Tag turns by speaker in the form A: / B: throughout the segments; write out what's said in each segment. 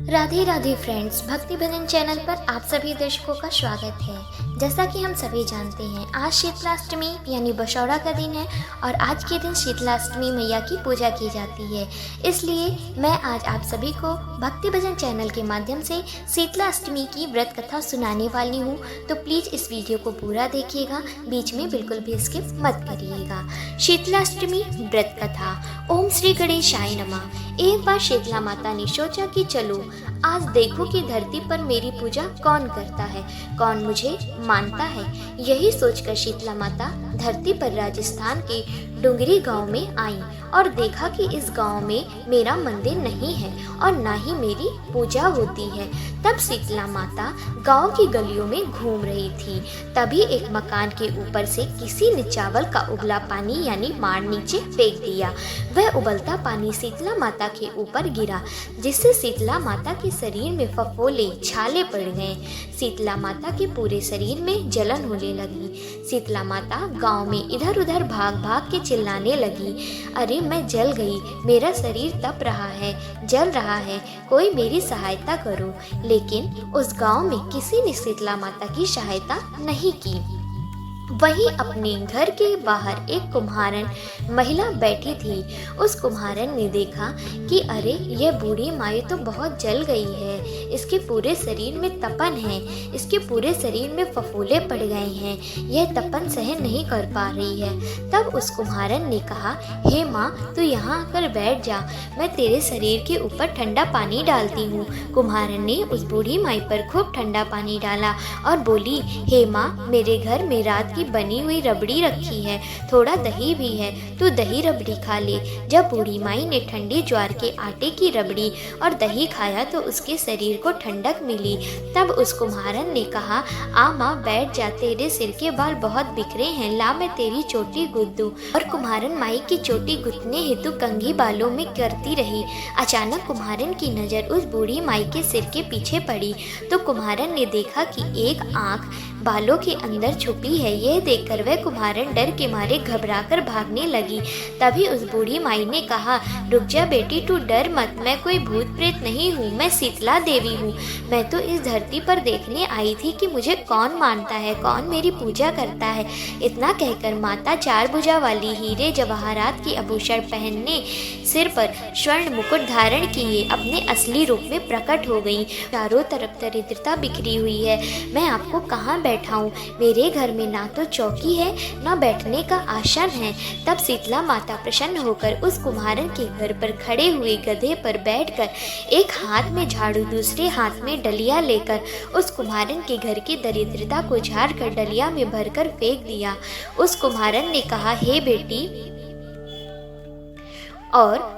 A: Radhe Radhe friends, भक्ति भजन channel पर आप सभी दर्शकों का स्वागत है। जैसा कि हम सभी जानते हैं, आज शीतलाष्टमी यानी बशौरा का दिन है और आज के दिन शीतलाष्टमी मैया की पूजा की जाती है। इसलिए मैं आज आप सभी को भक्ति भजन चैनल के माध्यम से शीतलाष्टमी की व्रत कथा सुनाने वाली हूँ, तो प्लीज़ इस वीडियो को पूरा देखिएगा, बीच में बिल्कुल भी स्किप मत करिएगा। शीतलाष्टमी व्रत कथा। ओम श्री गणेशाय नमः। एक बार शीतला माता ने सोचा कि चलो आज देखो कि धरती पर मेरी पूजा कौन करता है, कौन मुझे मानता है। यही सोचकर शीतला माता धरती पर राजस्थान के डुंगरी गांव में आई और देखा कि इस गांव में मेरा मंदिर नहीं है और ना ही मेरी पूजा होती है। तब शीतला माता गांव की गलियों में घूम रही थी। तभी एक मकान के ऊपर से किसी ने चावल का उबला पानी यानी मार नीचे फेंक दिया। वह उबलता पानी शीतला माता के ऊपर गिरा, जिससे शीतला माता के शरीर में फफोले छाले पड़ गए। शीतला माता के पूरे शरीर में जलन होने लगी। शीतला माता गांव में इधर उधर भाग भाग के चिल्लाने लगी, अरे मैं जल गई, मेरा शरीर तप रहा है, जल रहा है, कोई मेरी सहायता करो। लेकिन उस गांव में किसी ने शीतला माता की सहायता नहीं की। वहीं अपने घर के बाहर एक कुम्हारन महिला बैठी थी। उस कुम्हारन ने देखा कि अरे यह बूढ़ी माई तो बहुत जल गई है, इसके पूरे शरीर में तपन है, इसके पूरे शरीर में फफोले पड़ गए हैं, यह तपन सहन नहीं कर पा रही है। तब उस कुम्हारन ने कहा, हे माँ तू यहाँ आकर बैठ जा, मैं तेरे शरीर के ऊपर ठंडा पानी डालती हूँ। कुम्हारन ने उस बूढ़ी माई पर खूब ठंडा पानी डाला और बोली, हे माँ मेरे घर में रात की बनी हुई रबड़ी रखी है, थोड़ा दही भी है, तू दही रबड़ी खा ले। जब बूढ़ी माई ने ठंडी ज्वार के आटे की रबड़ी और दही खाया तो उसके शरीर को ठंडक मिली। तब उस कुम्हारन ने कहा, आ माँ बैठ जा, तेरे सिर के बाल बहुत बिखरे हैं, ला मैं तेरी चोटी गुद दूं। और कुम्हारन माई की चोटी गुथने हेतु कंघी बालों में करती रही। अचानक कुम्हारन की नज़र उस बूढ़ी माई के सिर के पीछे पड़ी तो कुम्हारन ने देखा कि एक आँख बालों के अंदर छुपी है। यह देखकर वह कुम्हारन डर के मारे घबराकर भागने लगी। तभी उस बूढ़ी माई ने कहा, रुक जा बेटी, तू डर मत, मैं कोई भूत प्रेत नहीं हूँ, मैं शीतला देवी हूँ। मैं तो इस धरती पर देखने आई थी कि मुझे कौन मानता है, कौन मेरी पूजा करता है। इतना कहकर माता चार भुजा वाली हीरे जवाहरात की आभूषण पहनने, सिर पर स्वर्ण मुकुट धारण किए अपने असली रूप में प्रकट हो गई। चारों तरफ दरिद्रता बिखरी हुई है। मैं आपको कहाँ बैठाऊं? मेरे घर में ना तो चौकी है ना बैठने का आसन है। तब शीतला माता प्रसन्न होकर उस कुम्हारन के घर पर खड़े हुए गधे पर बैठकर एक हाथ में झाड़ू दूसरे हाथ में डलिया लेकर उस कुम्हारन के घर की दरिद्रता को झाड़ कर डलिया में भरकर फेंक दिया। उस कुम्हारन ने कहा, हे बेटी, और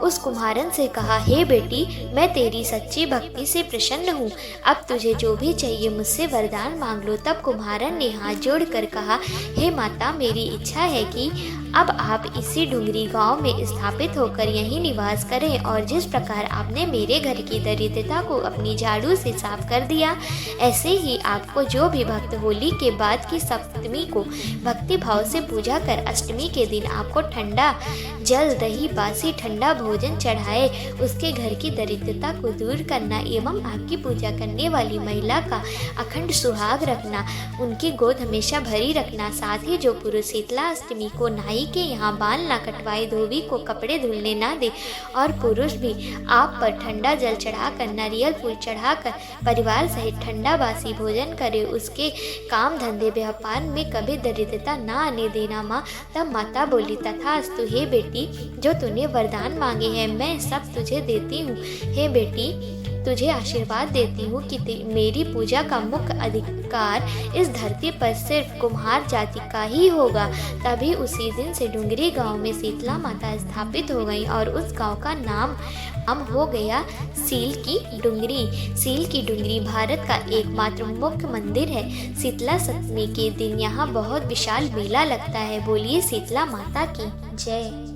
A: उस कुम्हारन से कहा, हे बेटी, मैं तेरी सच्ची भक्ति से प्रसन्न हूँ, अब तुझे जो भी चाहिए मुझसे वरदान मांग लो। तब कुम्हारन ने हाथ जोड़कर कहा, हे माता, मेरी इच्छा है कि अब आप इसी डुंगरी गांव में स्थापित होकर यहीं निवास करें और जिस प्रकार आपने मेरे घर की दरिद्रता को अपनी झाड़ू से साफ कर दिया, ऐसे ही आपको जो भी भक्त होली के बाद की सप्तमी को भक्ति भाव से पूजा कर अष्टमी के दिन आपको ठंडा जल, दही, बासी ठंडा भोजन चढ़ाए, उसके घर की दरिद्रता को दूर करना एवं आपकी पूजा करने वाली महिला का अखंड सुहाग रखना, उनकी गोद हमेशा भरी रखना। साथ ही जो पुरुष शीतला अष्टमी को नाई के यहाँ बाल ना कटवाए, धोबी को कपड़े धुलने ना दे और पुरुष भी आप पर ठंडा जल चढ़ाकर, नारियल फूल चढ़ाकर परिवार सहित ठंडा बासी भोजन करे, उसके काम धंधे व्यापार में कभी दरिद्रता ना आने देना माँ। तब माता बोली, तथास्तु, हे बेटी, जो तूने वरदान मांगे हैं मैं सब तुझे देती हूँ। हे बेटी, तुझे आशीर्वाद देती हूँ कि मेरी पूजा का मुख्य अधिकार इस धरती पर सिर्फ कुम्हार जाति का ही होगा। तभी उसी दिन से डुंगरी गांव में शीतला माता स्थापित हो गई और उस गांव का नाम हो गया सील की डुंगरी। सील की डुंगरी भारत का एकमात्र मुख्य मंदिर है। शीतला सप्तमी के दिन यहाँ बहुत विशाल मेला लगता है। बोलिए शीतला माता की जय।